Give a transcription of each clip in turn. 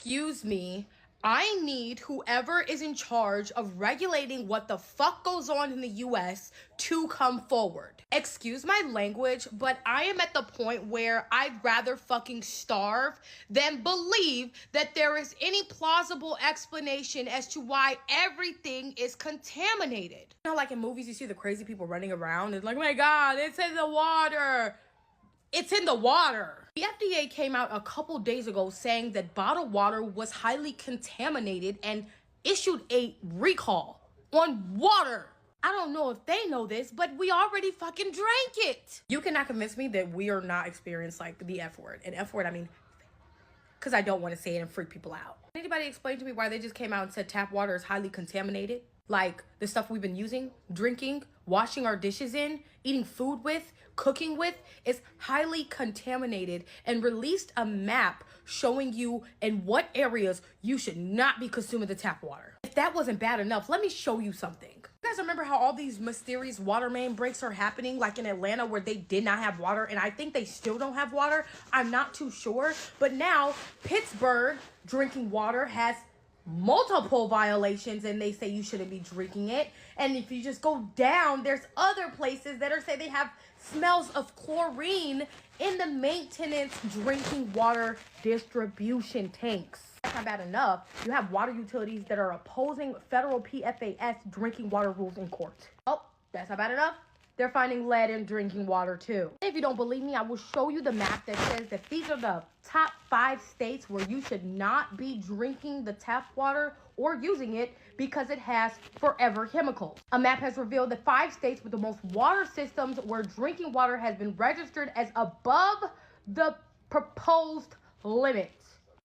Excuse me, I need whoever is in charge of regulating what the fuck goes on in the US to come forward. Excuse my language, but I am at the point where I'd rather fucking starve than believe that there is any plausible explanation as to why everything is contaminated. You know, like in movies, you see the crazy people running around. It's like, oh my God, it's in the water. It's in the water. The FDA came out a couple days ago saying that bottled water was highly contaminated and issued a recall on water. I don't know if they know this, but we already fucking drank it. You cannot convince me that we are not experienced like the F word. And F word, I mean, because I don't want to say it and freak people out. Anybody explain to me why they just came out and said tap water is highly contaminated? Like the stuff we've been using, drinking, washing our dishes in, eating food with, cooking with is highly contaminated, and released a map showing you in what areas you should not be consuming the tap water. If that wasn't bad enough, let me show you something. You guys remember how all these mysterious water main breaks are happening, like in Atlanta where they did not have water, and I think they still don't have water? I'm not too sure. But now Pittsburgh drinking water has multiple violations, and they say you shouldn't be drinking it. And if you just go down, there's other places that are say they have smells of chlorine in the maintenance drinking water distribution tanks. That's not bad enough. You have water utilities that are opposing federal PFAS drinking water rules in court. Oh, that's not bad enough. They're finding lead in drinking water too. If you don't believe me, I will show you the map that says that these are the top 5 states where you should not be drinking the tap water or using it because it has forever chemicals. A map has revealed that 5 states with the most water systems where drinking water has been registered as above the proposed limit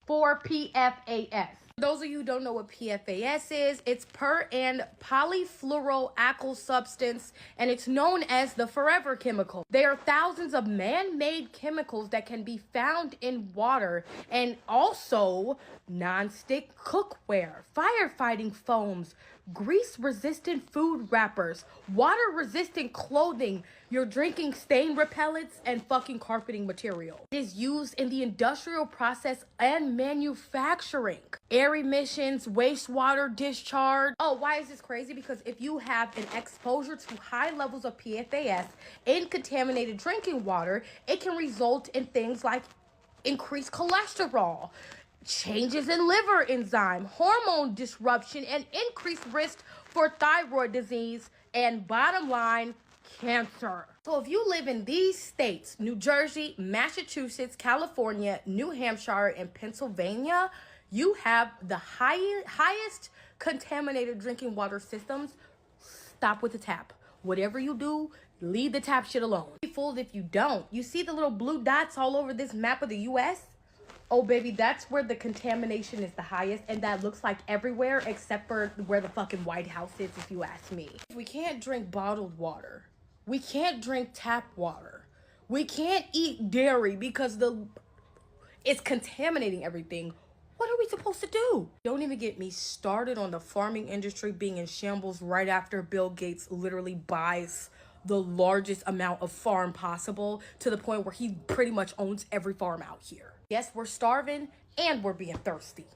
for PFAS. For those of you who don't know what PFAS is, it's per and polyfluoroalkyl substance, and it's known as the forever chemical. There are thousands of man-made chemicals that can be found in water, and also non-stick cookware, firefighting foams, grease-resistant food wrappers, water-resistant clothing, your drinking stain repellents, and fucking carpeting material. It is used in the industrial process and manufacturing. Air emissions, wastewater discharge. Oh, why is this crazy? Because if you have an exposure to high levels of PFAS in contaminated drinking water, it can result in things like increased cholesterol, changes in liver enzyme, hormone disruption, and increased risk for thyroid disease, and bottom line, cancer. So if you live in these states, New Jersey, Massachusetts, California, New Hampshire, and Pennsylvania, you have the highest contaminated drinking water systems. Stop with the tap. Whatever you do, leave the tap shit alone. Be fooled if you don't. You see the little blue dots all over this map of the US? Oh, baby, that's where the contamination is the highest, and that looks like everywhere except for where the fucking White House is, if you ask me. We can't drink bottled water. We can't drink tap water. We can't eat dairy because it's contaminating everything. What are we supposed to do? Don't even get me started on the farming industry being in shambles right after Bill Gates literally buys the largest amount of farm possible, to the point where he pretty much owns every farm out here. Yes, we're starving and we're being thirsty.